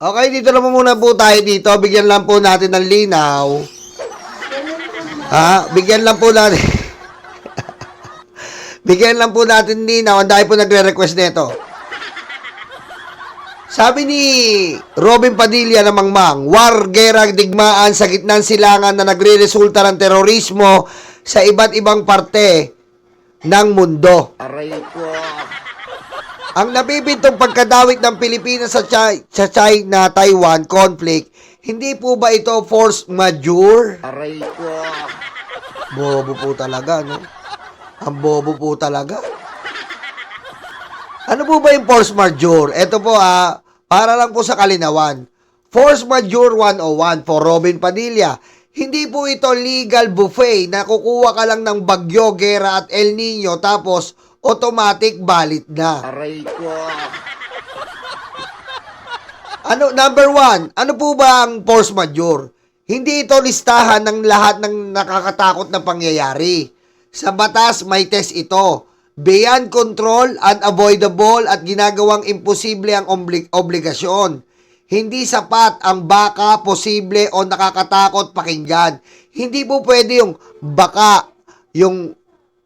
Okay, dito naman muna po tayo dito. Bigyan lang po natin ng linaw. Bigyan lang po natin. Bigyan lang po natin linaw. Ang dahil po nagre-request nito. Sabi ni Robin Padilla ng Mangmang, war, gera, digmaan sa gitnang silangan na nagre-resulta ng terorismo sa iba't ibang parte ng mundo. Aray ko. Ang nabibintong pagkadawit ng Pilipinas sa China-Taiwan conflict, hindi po ba ito force majeure? Aray ko. Bobo po talaga, no? Ang bobo po talaga. Ano po ba yung force majeure? Ito po para lang po sa kalinawan. Force majeure 101 for Robin Padilla. Hindi po ito legal buffet na kukuha ka lang ng bagyo, gera at El Nino tapos automatic valid na. Aray ko. Number one, ano po ba ang force majeure? Hindi ito listahan ng lahat ng nakakatakot na pangyayari. Sa batas, may test ito. Beyond control, unavoidable at ginagawang imposible ang obligasyon. Hindi sapat ang baka, posible o nakakatakot pakinggan. Hindi po pwede yung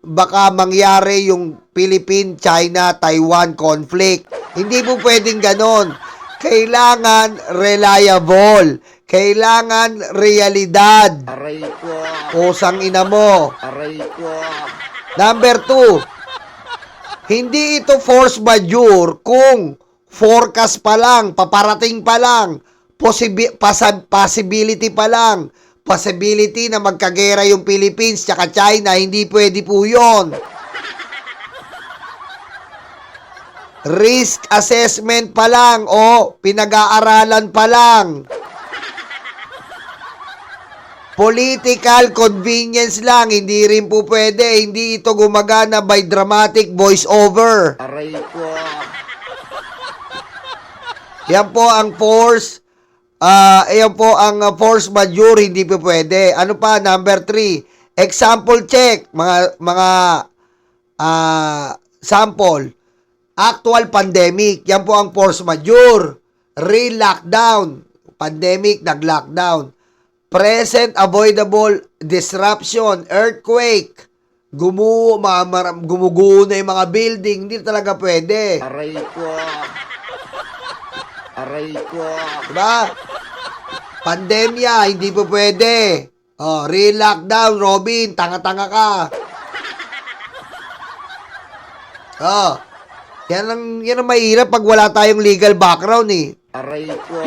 baka mangyari yung Philippine-China-Taiwan conflict. Hindi po pwedeng ganon. Kailangan reliable. Kailangan realidad. Aray ko. Kusang ina mo. Aray ko. Number 2, hindi ito force majeure kung forecast pa lang, paparating pa lang, possibility pa lang, possibility na magkagera yung Philippines tsaka China, hindi pwede po yun. Risk assessment pa lang o pinag-aaralan pa lang. Political convenience lang, hindi rin po pwede. Hindi ito gumagana by dramatic voice over. Aray ko. Yan po ang force majeure, hindi po pwede. Ano pa? Number 3, example check, mga sample. Actual pandemic, yan po ang force majeure. Real lockdown, pandemic, nag-lockdown. Present avoidable disruption, earthquake, gumuguho na yung mga building, hindi talaga pwede. Aray ko. Aray ko. Diba? Pandemya, hindi po pwede. Real lockdown, Robin, tanga-tanga ka. Yan ang mahirap pag wala tayong legal background eh. Aray ko.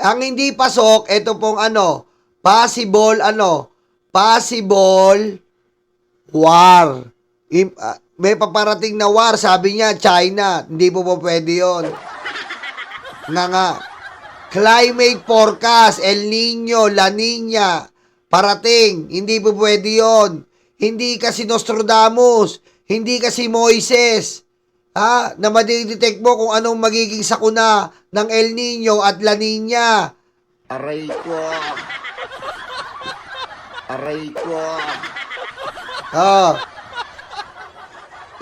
Ang hindi pasok, ito pong possible war. May paparating na war, sabi niya, China. Hindi po pwede yun. Nga. Climate forecast, El Nino, La Nina, parating. Hindi po pwede yun. Hindi kasi Nostradamus, hindi kasi Moises. Na madidetect mo kung anong magiging sakuna ng El Nino at La Nina. Aray ko. Aray ko.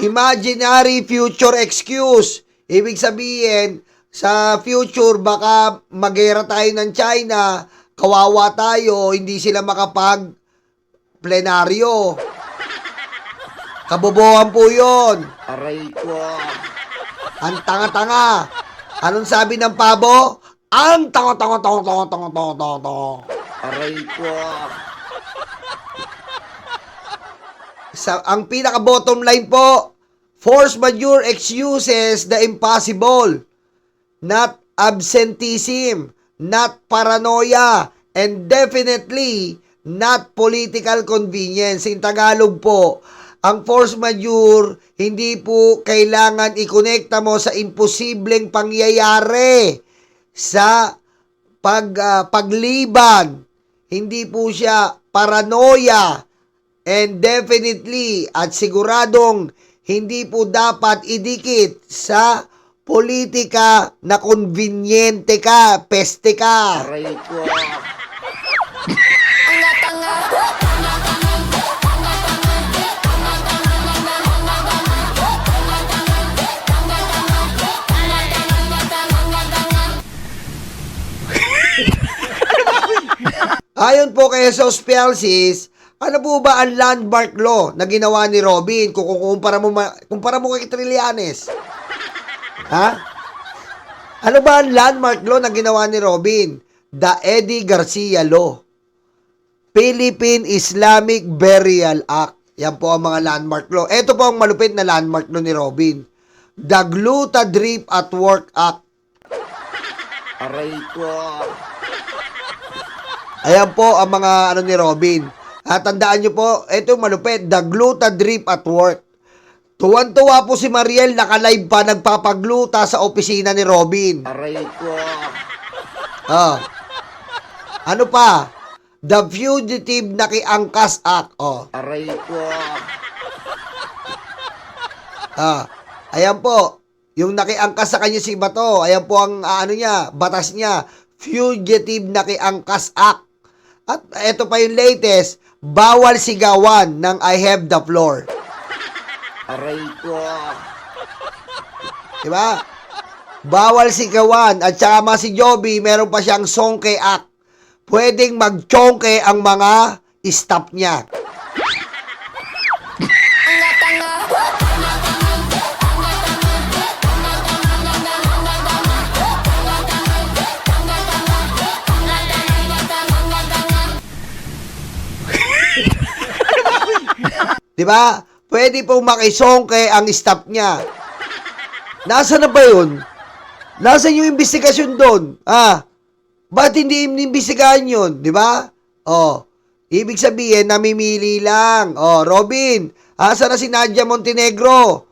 Imaginary future excuse. Ibig sabihin, sa future, baka magera tayo ng China, kawawa tayo, hindi sila makapag-plenaryo. Kabobohan po yun. Aray ko. Ang tanga-tanga. Anong sabi ng pabo? Ang tanga-tanga-tanga-tanga-tanga-tanga. Aray ko. Ang pinaka-bottom line po, force majeure excuses the impossible. Not absenteeism, not paranoia, and definitely not political convenience. In Tagalog po, ang force majeure, hindi po kailangan ikonekta mo sa imposibleng pangyayari sa pagliban. Hindi po siya paranoia, and definitely at siguradong hindi po dapat idikit sa politika na konbinyente ka, peste ka. Aray ko. Ayon po kay Jesus Pialsis, ano po ba ang landmark law na ginawa ni Robin kung kumpara mo kay Trillanes? Ha? Ano ba ang landmark law na ginawa ni Robin? The Eddie Garcia Law. Philippine Islamic Burial Act. Yan po ang mga landmark law. Ito po ang malupit na landmark law ni Robin. The Gluta Drip at Work Act. Aray ko. Ayan po ang mga ano ni Robin. Tandaan nyo po, ito malupit, the gluta drip at work. Tuwan-tuwa po si Mariel, naka-live pa, nagpapagluta sa opisina ni Robin. Aray ko. Ano pa? The Fugitive Nakiangkas Act. Aray ko. Ayan po, yung nakiangkas sa kanya si Bato, ayan po ang batas niya, Fugitive Nakiangkas Act. At ito pa yung latest, bawal sigawan ng I have the floor. Aray ko. Diba? Bawal sigawan. At saka si Joby, meron pa siyang Songke Act. Pwedeng mag-chongke ang mga staff niya. Diba? Pwede pong makisongke ang staff niya. Nasaan na ba yun? Nasaan yung investigasyon doon? Ba't hindi inimbestigahan yun? Diba? Ibig sabihin, namimili lang. Robin, asa na si Nadia Montenegro?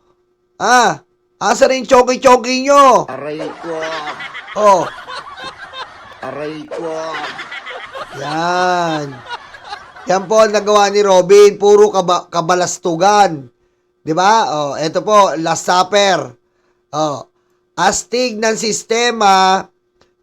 Asa na yung chonky-chonky nyo? Aray ko. Aray ko. Yan. Yan po ang nagawa ni Robin. Puro kabalastugan. Diba? Ito po, Last Supper. Astig ng sistema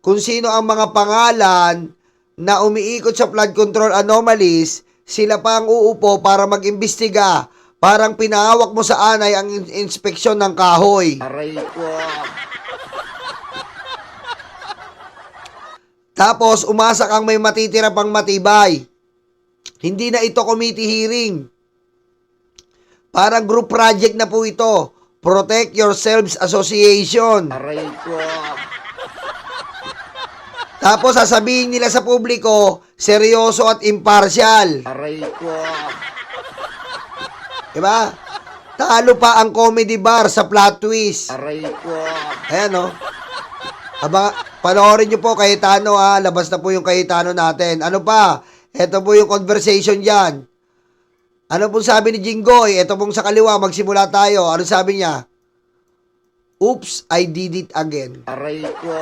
kung sino ang mga pangalan na umiikot sa flood control anomalies, sila pa ang uupo para mag-imbestiga. Parang pinahawak mo sa anay ang inspeksyon ng kahoy. Aray ko. Tapos, umasa kang may matitira pang matibay. Hindi na ito committee hearing. Parang group project na po ito. Protect Yourselves Association. Aray ko. Tapos sasabihin nila sa publiko, seryoso at impartial. Aray ko. Diba? Talo pa ang comedy bar sa plot twist. Aray ko. Ayan, panoorin nyo po, Cayetano, labas na po yung Cayetano natin. Ano pa? Ito po yung conversation dyan. Ano pong sabi ni Jinggoy? Ito pong sa kaliwa, magsimula tayo. Ano sabi niya? Oops, I did it again. Aray ko.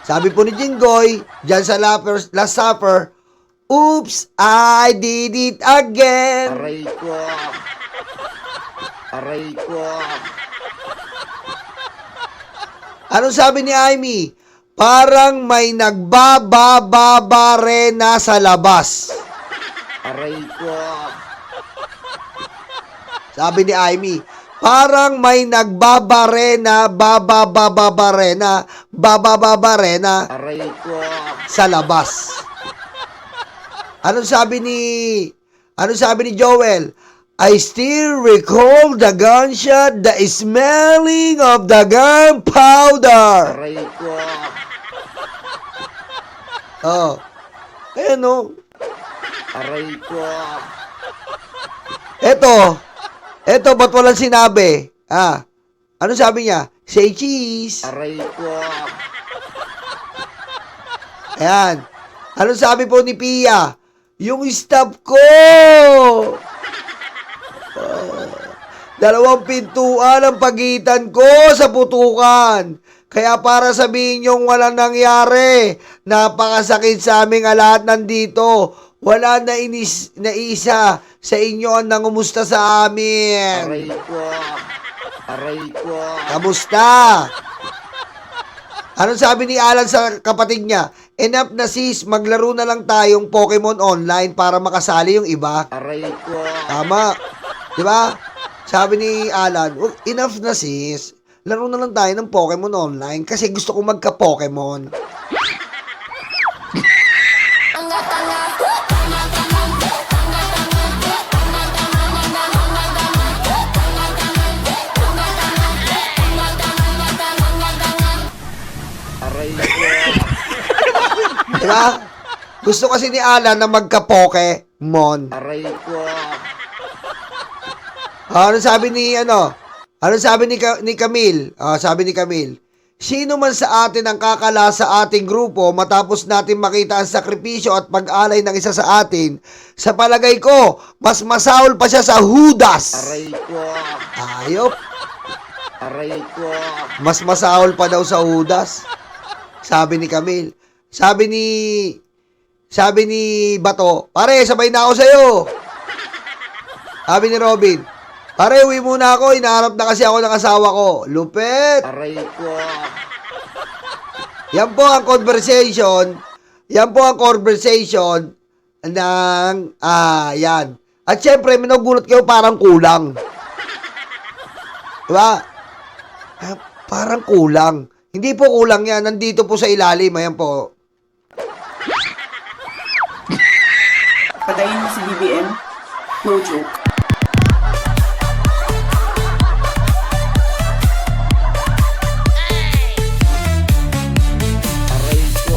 Sabi po ni Jinggoy, dyan sa Last Supper, oops, I did it again. Aray ko. Aray ko. Anong sabi ni Amy? Parang may nagbabababare na sa labas. Aray ko. Sabi ni Amy, parang may nagbabarena, babababarena Aray ko. sa labas. Anong sabi ni Joel? I still recall the gunshot, the smelling of the gunpowder. Aray ko. Ayan Aray ko. Eto, ba't walang sinabi? Ano sabi niya? Say cheese. Aray ko. Ayan. Ano sabi po ni Pia? Yung staff ko. 2 pintuan ang pagitan ko sa putukan. Kaya para sabihin yung walang nangyari, napakasakit sa aming lahat nandito. Wala na isa sa inyo ang nangumusta sa amin. Aray ko. Aray ko. Kamusta? Anong sabi ni Alan sa kapatid niya? Enough na sis, maglaro na lang tayong Pokemon online para makasali yung iba. Aray ko. Tama. Di ba? Sabi ni Alan, "Oh, enough na sis. Laro na lang tayo ng Pokemon online kasi gusto ko magka-Pokemon." Aray ko. Di ba? Gusto kasi ni Alan na magka-Pokemon. Aray ko. Ano sabi ni Ano sabi ni Camille? Sabi ni Camille, sino man sa atin ang kakala sa ating grupo matapos natin makita ang sakripisyo at pag-alay ng isa sa atin? Sa palagay ko, mas masahol pa siya sa Judas. Aray ko. Ayop. Aray ko. Mas masahol pa daw sa Judas. Sabi ni Camille. Sabi ni Bato, pare, sabay na ako sa'yo. Sabi ni Robin, pare, uwi muna ako. Inaharap na kasi ako ng asawa ko. Lupet. Aray ko. Yan po ang conversation. Yan po ang conversation ng, yan. At syempre, minugulat kayo parang kulang. Diba? Parang kulang. Hindi po kulang yan. Nandito po sa ilalim. Ayan po. Patayin mo si BBM. No joke. Aray ko.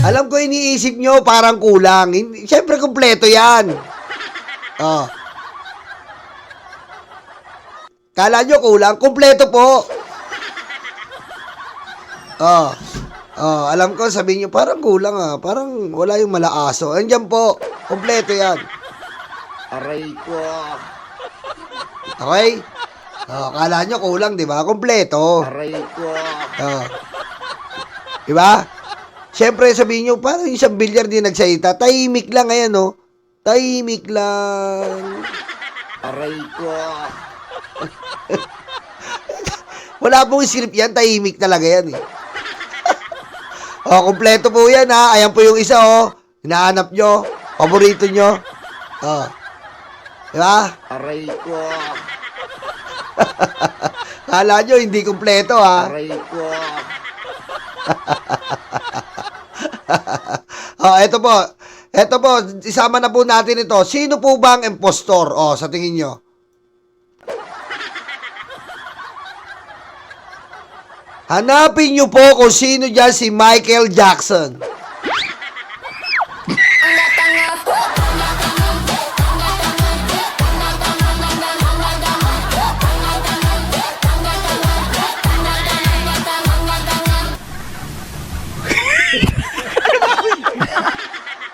Alam ko iniisip nyo parang kulang. Siyempre, kumpleto yan. Oh. Kala nyo kulang? Kumpleto po. Oh. Oh, alam ko, sabihin nyo, parang kulang Parang wala yung malaaso. Andiyan po. Kumpleto yan. Aray ko. Okay? Oh, kala nyo kulang, di ba? Kumpleto. Aray ko. Oh. Di ba? Siyempre, sabihin nyo, parang isang bilyar din nagsalita. Tahimik lang, ayan, no? Tahimik lang. Aray ko. Wala pong script yan, tahimik talaga yan, eh. Kompleto po yan, ha? Ayan po yung isa, hinahanap nyo. Paborito nyo. Diba? Aray ko. Kala nyo, hindi kompleto, ha? Aray ko. Eto po. Eto po, isama na po natin ito. Sino po ba ang impostor? Sa tingin nyo. Hanapin nyo po kung sino dyan si Michael Jackson.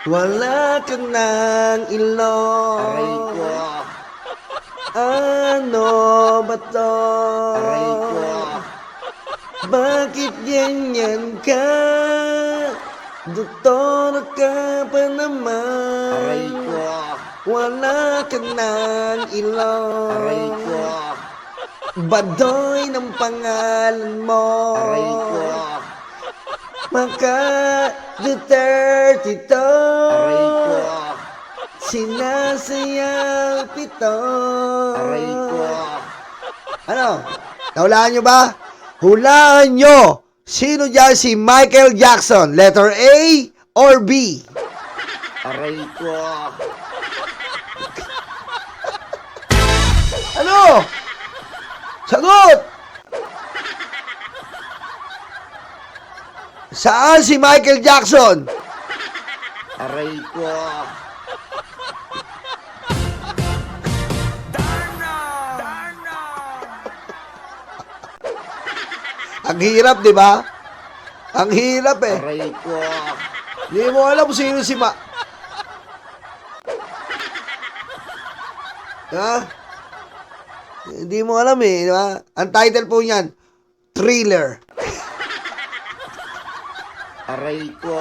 Wala ka ng ilong. Aray ko. Ano ba to? Aray ko. Bakit ganyan ka? Doktor ka pa naman. Aray ko. Wala ka ng ilong. Aray ko. Badoy ng pangalan mo. Aray ko. Maka Duterte to. Aray ko. Sinasayaw pito. Aray ko. Ano? Nahulaan nyo ba? Hulaan nyo! Sino dyan si Michael Jackson? Letter A or B? Aray ko. Ano? Sagot! Saan si Michael Jackson? Aray ko. Ang hirap, di ba? Ang hirap eh. Aray ko. Hindi mo alam kung sino si Ha? Hindi mo alam eh, di ba? Ang title po niyan, Thriller. Aray ko.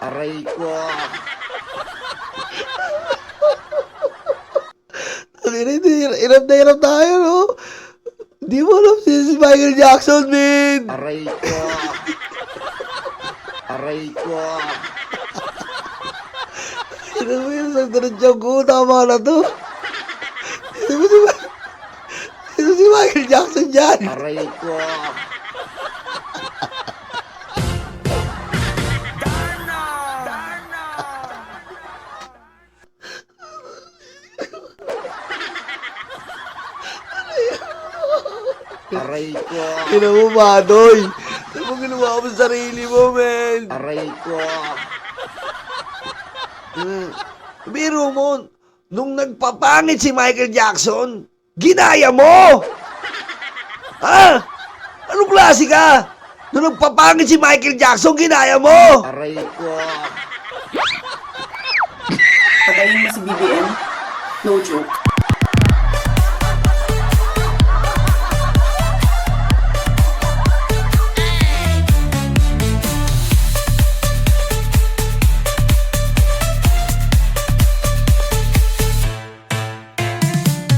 Aray ko. Hirap na hirap tayo, no? Di mo alam si Michael Jackson, man. Aray ko. Aray ko. Ano mo yun? Sagdaran siya ko. Tama na to. Sino si Michael Jackson dyan? Aray ko. Aray ko. Ina mo, Madoy. Ano mo ginawa mo sa sarili mo, man? Aray ko. Biro mo, nung nagpapangit si Michael Jackson, ginaya mo! Ha? Anong klase ka? Nung nagpapangit si Michael Jackson, ginaya mo! Aray ko. Patayin mo si BBM. No joke.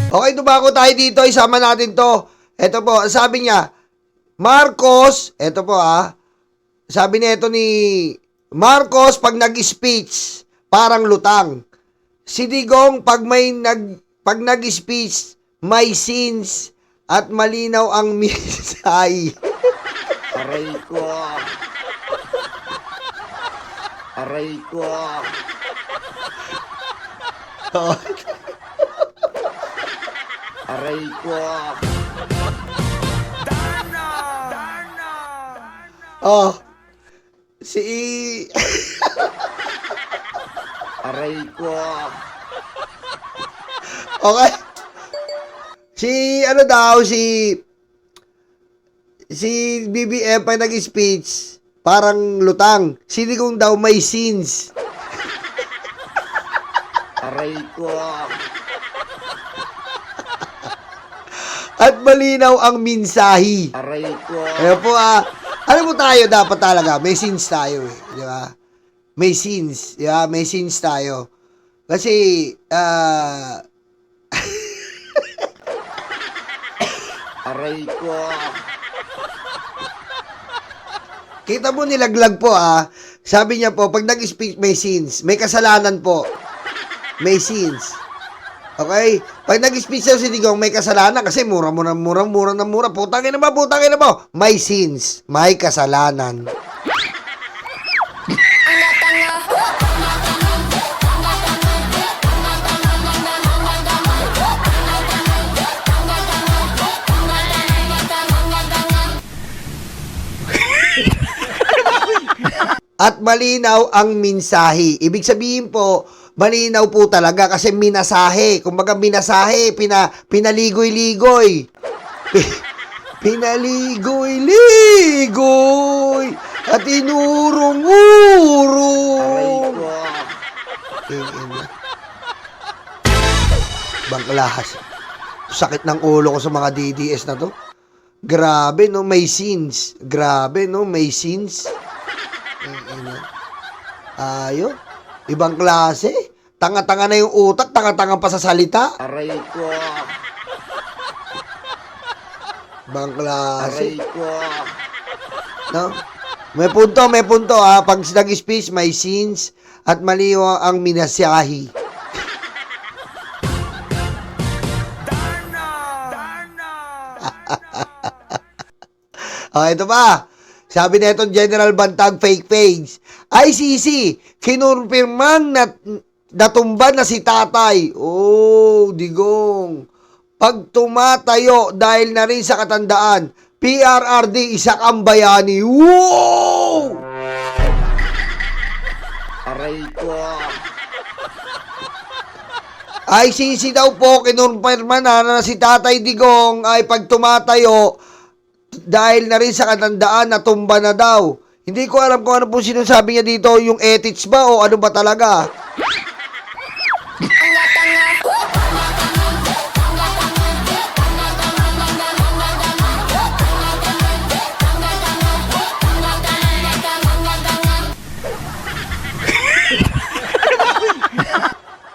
Okay, tumako tayo dito. Isama natin to. Ito po, sabi niya, Marcos, ito po sabi niya ito ni Marcos, pag nag-speech, parang lutang. Si Digong, pag nag-speech, may scenes at malinaw ang misay. Aray ko. Aray ko. Aray ko. Oh, si... Aray ko. Okay. Si BBM pag nag-speech, parang lutang. Si Digong daw may scenes. Aray ko. At malinaw ang minsahi. Aray ko. Ayan po alam mo tayo dapat talaga, may scenes tayo di ba? May scenes, may scenes tayo. Kasi, Aray ko. kita mo nilaglag po sabi niya po, pag nag-speak may scenes, may kasalanan po. May scenes. Okay? Pag nag-speech daw si Digong, may kasalanan kasi mura. Putangin na mo. May sins. May kasalanan. At malinaw ang minsahi. Ibig sabihin po, malinaw po talaga kasi minasahe. Kumbaga minasahe, pinaligoy-ligoy. Pinaligoy-ligoy. At inurong-urong. Bangklahas. Sakit ng ulo ko sa mga DDS na to. Grabe, no? May scenes. Grabe, no? May scenes. Ayun. Ibang klase. Tanga-tanga na yung utak, tanga-tanga pa sa salita. Aray ko. Ibang klase. Aray ko. No? May punto Pag nag-speech, may scenes at maliwa ang minasyahi. Ito pa. Sabi na itong General Bantag fake page. ICC, kinurpirmang natumba na si tatay. Oh, Digong. Pag tumatayo dahil na rin sa katandaan, PRRD, isa kang bayani. Wow! Aray ko. ICC daw po, kinurpirma na si tatay Digong ay pag tumatayo, dahil na rin sa katandaan, natumba na daw. Hindi ko alam kung ano po sinasabi niya dito, yung ethics ba o ano ba talaga?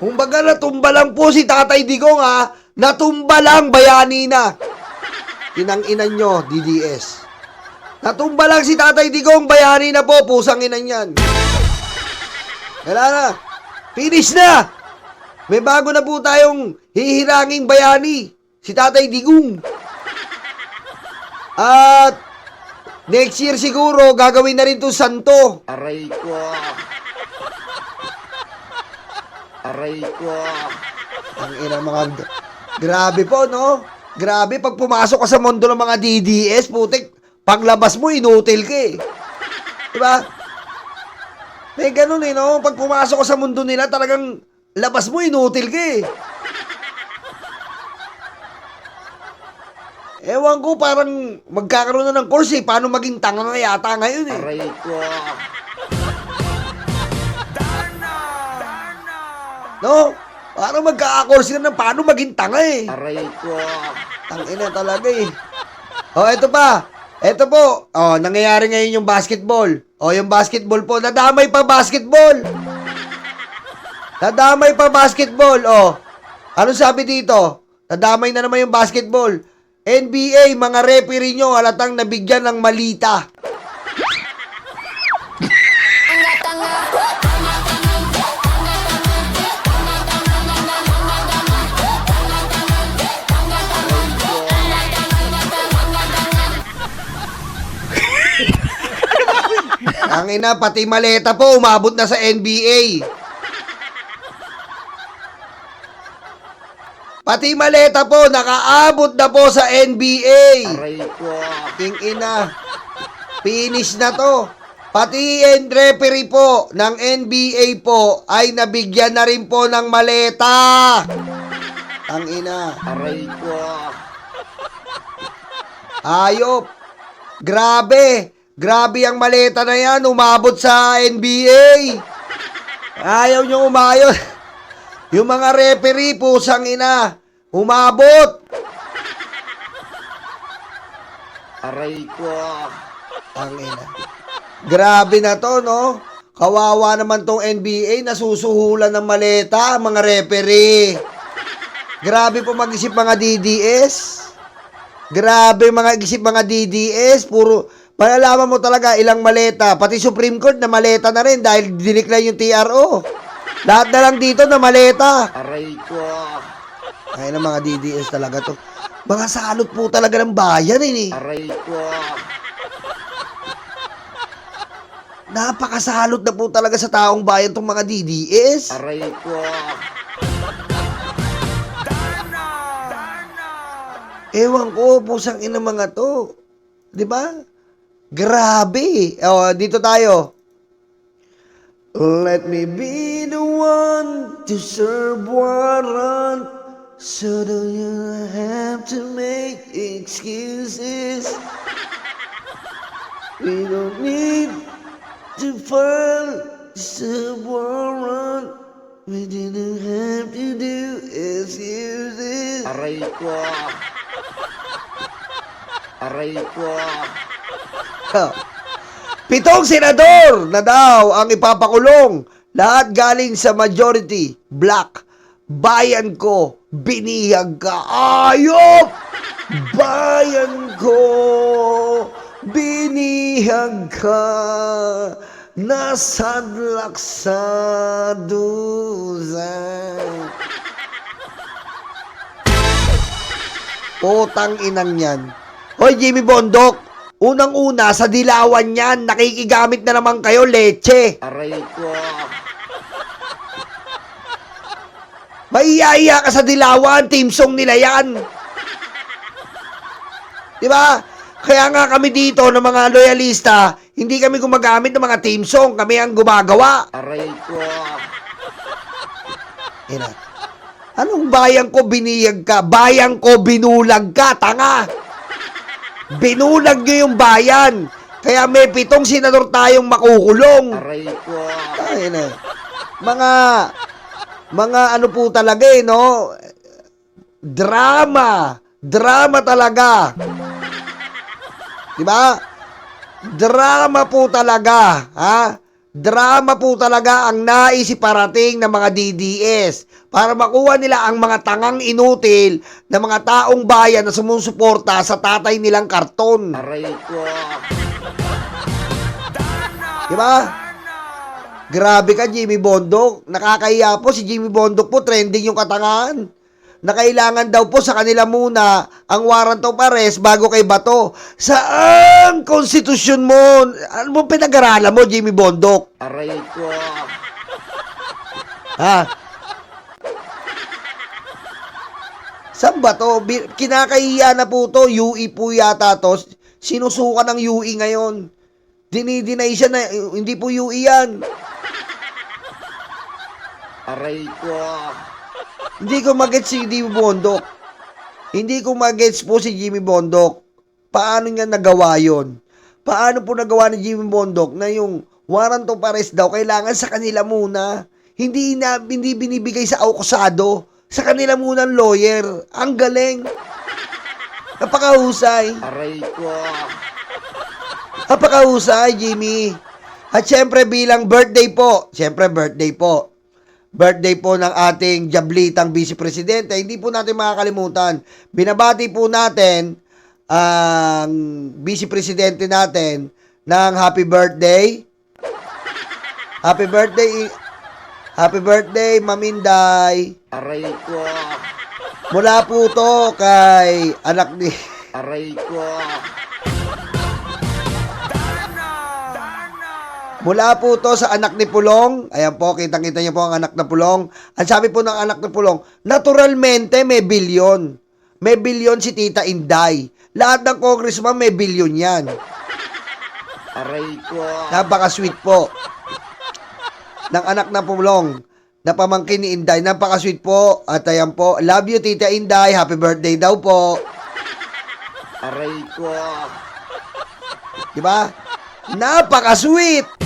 Kumbaga natumba lang po si Tatay Digong ha. Natumba lang, bayani na. Inang-inan nyo, DDS. Natumba lang si Tatay Digong, bayani na po, pusang inan yan. Wala na. Finish na. May bago na po tayong hihiranging bayani. Si Tatay Digong. At next year siguro, gagawin na rin to santo. Aray ko. Aray ko. Ang ina mga... Grabe po, no? Grabe, pag pumasok ka sa mundo ng mga DDS, putik, paglabas mo, inutil ka eh. Diba? May ganun eh, no? Pag pumasok ka sa mundo nila, talagang labas mo, inutil ka eh. Ewan ko, parang magkakaroon na ng course eh. Paano maging tanga na yata ngayon eh. Aray ko. No? Parang magkaka-course ka na paano maging tanga eh. Aray ko. Tangina talaga eh. Oh, eto pa. Eto po. Oh, nangyayari ngayon yung basketball. Oh, yung basketball po. Nadamay pa basketball. Nadamay pa basketball. Oh. Ano sabi dito? Nadamay na naman yung basketball. NBA, mga referee nyo, halatang nabigyan ng malita. Ang ina, pati maleta po, umabot na sa NBA. Pati maleta po, nakaabot na po sa NBA. Aray ko. King ina, finish na to. Pati referee po ng NBA po ay nabigyan na rin po ng maleta. Ang ina. Aray ko. Ayop. Grabe. Grabe ang maleta na yan. Umabot sa NBA. Ayaw nyo umayos. Yung mga referee, pusang ina. Umabot. Aray ko. Ang ina. Grabe na to, no? Kawawa naman tong NBA. Nasusuhulan ng maleta, mga referee. Grabe po mag-isip mga DDS. Grabe mga isip mga DDS. Puro... Malalaman mo talaga ilang maleta. Pati Supreme Court na maleta na rin dahil dinikla yung TRO. Lahat na lang dito na maleta. Aray ko. Ay na mga DDS talaga to. Mga salot po talaga ng bayan eh. Aray ko. Napakasalot na po talaga sa taong bayan tong mga DDS. Aray ko. Ewan ko, pusang ina mga to. Di ba? Grabe. Oh, dito tayo. Let me be the one to serve warrant, so don't you have to make excuses. We don't need to file a warrant. We didn't have to do excuses. Aray ko. Aray ko. Pitong senador na daw ang ipapakulong. Lahat galing sa majority black. Bayan ko, binihag ka. Ayop! Bayan ko, binihag ka. Nasadlak sa dusan. Potang inang yan. Hoy, Jimmy Bondok. Unang-una, sa dilawan yan, nakikigamit na naman kayo, leche. Aray ko. Maiyaya ka sa dilawan, team song nila yan. Diba? Kaya nga kami dito ng mga loyalista, hindi kami gumagamit ng mga team song, kami ang gumagawa. Aray ko. Ina. Anong bayang ko biniyag ka? Bayang ko binulag ka, tanga. Binulag nyo yung bayan. Kaya may 7 senador tayong makukulong. Aray ko. Ay na. Mga ano po talaga eh, no? Drama. Drama talaga. Di ba? Drama po talaga, ha? Drama po talaga ang nais iparating ng mga DDS para makuha nila ang mga tangang inutil na mga taong bayan na sumusuporta sa tatay nilang karton. Aray ko. Diba? Grabe ka, Jimmy Bondok. Nakakahiya po si Jimmy Bondok po. Trending yung katangahan. Na kailangan daw po sa kanila muna ang warrant of arrest bago kay Bato. Saan konstitusyon mo? Ano mo pinag-aralan mo, Jimmy Bondok? Aray ko. Ha? Saan ba to? Kinakahiya na po to. UE po yata to. Sinusukan ng UE ngayon. Dinideny siya na hindi po UE yan. Aray ko. Hindi ko magets si Jimmy Bondok. Hindi ko magets po si Jimmy Bondok. Paano niya nagawa yon? Paano po nagawa ni Jimmy Bondok na yung warrant of arrest daw kailangan sa kanila muna? Hindi binibigay sa akusado. Sa kanila muna ang lawyer. Ang galing. Napakahusay. Aray ko. Napakahusay, Jimmy. At syempre bilang birthday po. Birthday po ng ating Jablitang Vice Presidente. Hindi po natin makakalimutan. Binabati po natin ang Vice Presidente natin ng happy birthday. Happy birthday, Maminday. Aray ko. Mula po to kay anak ni... Aray ko. Mula po to sa anak ni Pulong. Ayan po, kitang-kita niyo po ang anak na Pulong. Ang sabi po ng anak na Pulong, naturalmente may bilyon. May bilyon si Tita Inday. Lahat ng congressman may bilyon yan. Aray ko. Napaka-sweet po. Ng anak na Pulong. Na pamangkin ni Inday. Napaka-sweet po. At ayan po, love you Tita Inday. Happy birthday daw po. Aray ko. Diba? Napaka-sweet.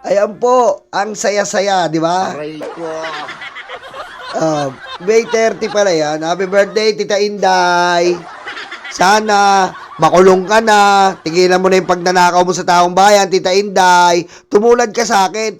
Ayan po, ang saya-saya, di ba? Aray ko. May 30 pala yan. Happy birthday, Tita Inday. Sana makulong ka na. Tigilan mo na yung pagnanakaw mo sa taong bayan, Tita Inday. Tumulad ka sa akin.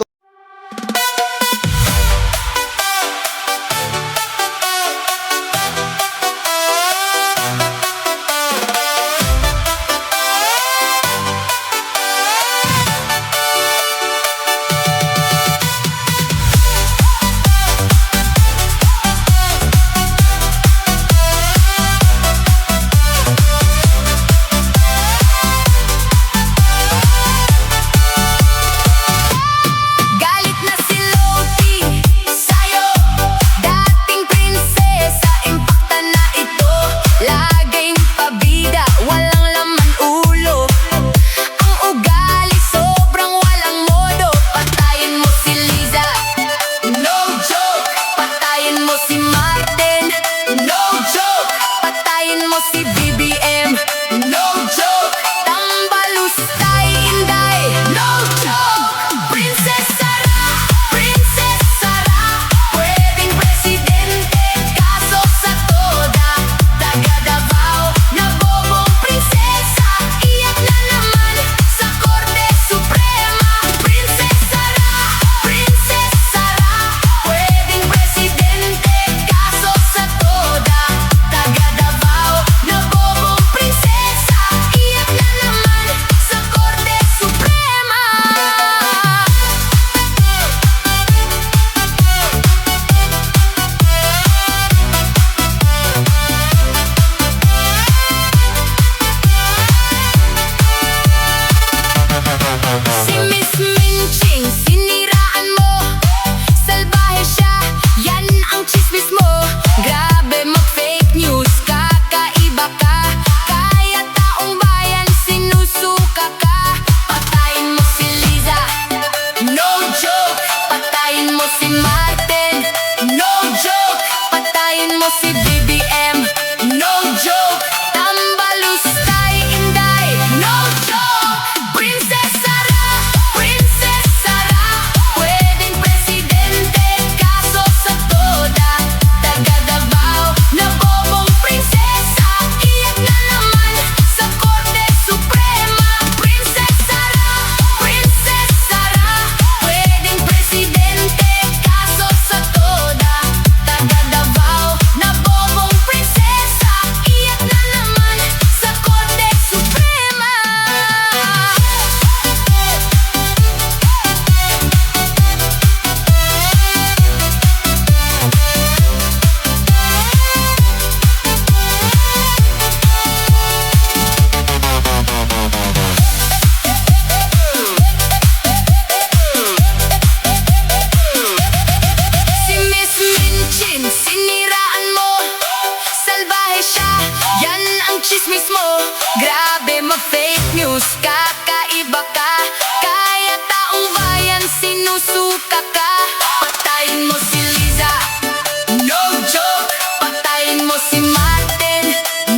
fake news, kakaiba ka. Kaya taong bayan, sinusuka ka. Patayin mo si Liza, no joke. Patayin mo si Martin,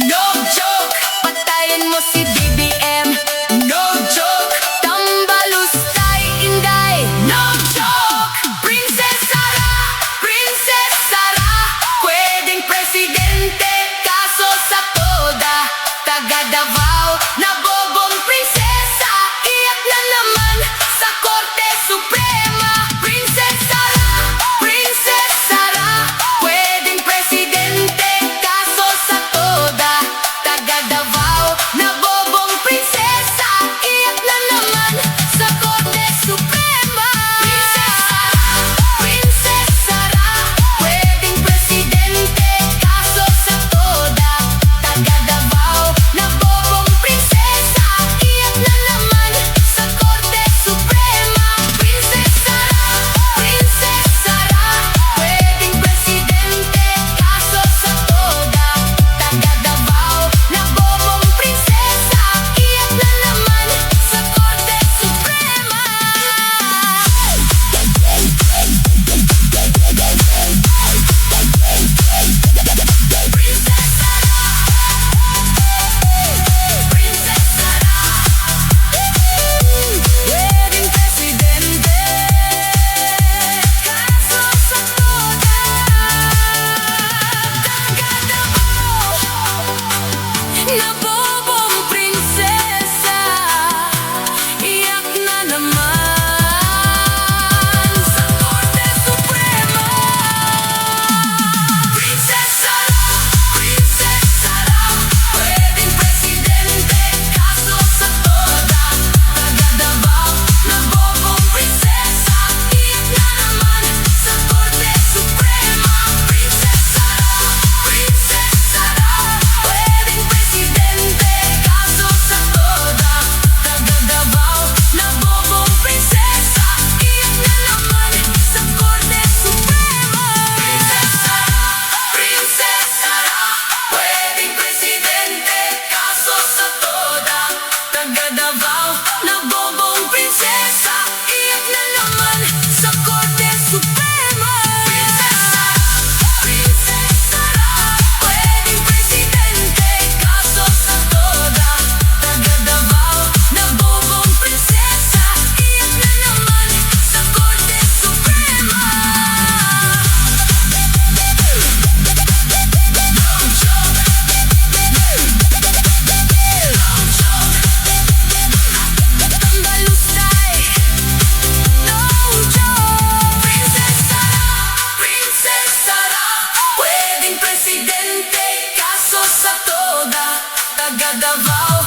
no joke. Patayin mo si BBM, no joke. Tambalustay, Inday, no joke. Princess Sara, pwedeng presidente, kaso sa toda. Taga Davao, nabobong prinsesa, iyak na naman sa Korte Suprema. Princess Sara, pwedeng presidente, kaso sa toda. Taga Davao, nabobong prinsesa, iyak na naman sa Korte Suprema. Princess Sara, pwedeng presidente, kaso sa toda. Taga Davao, nabobong prinsesa, iyak na naman sa Korte Suprema. Princess Sara, pwedeng presidente, kaso sa toda. Taga Davao, nabobong prinsesa, iyak na naman sa Korte Suprema. Pwedeng presidente, kaso sa toda. Taga Davao, nabobong prinsesa, iyak na naman sa Korte Suprema. Princess Sara, pwedeng presidente, kaso sa toda. Taga Davao, nabobong prinsesa, iyak na naman sa Korte Suprema. Princess Sara, pwedeng presidente, kaso sa toda. Taga Davao, nabobong prinsesa, iyak na naman sa Korte Suprema. Princess Sara, pwedeng presidente, kaso sa toda. Taga Davao, nabobong prinsesa, iyak na naman sa Korte Suprema. Princess Sara, pwedeng presidente, kaso sa toda. Taga Davao, nabobong prinsesa, iyak na naman sa Korte Suprema. Tambalustay, no joke. Princess Sara, pwedeng presidente, kaso sa toda. Taga Davao,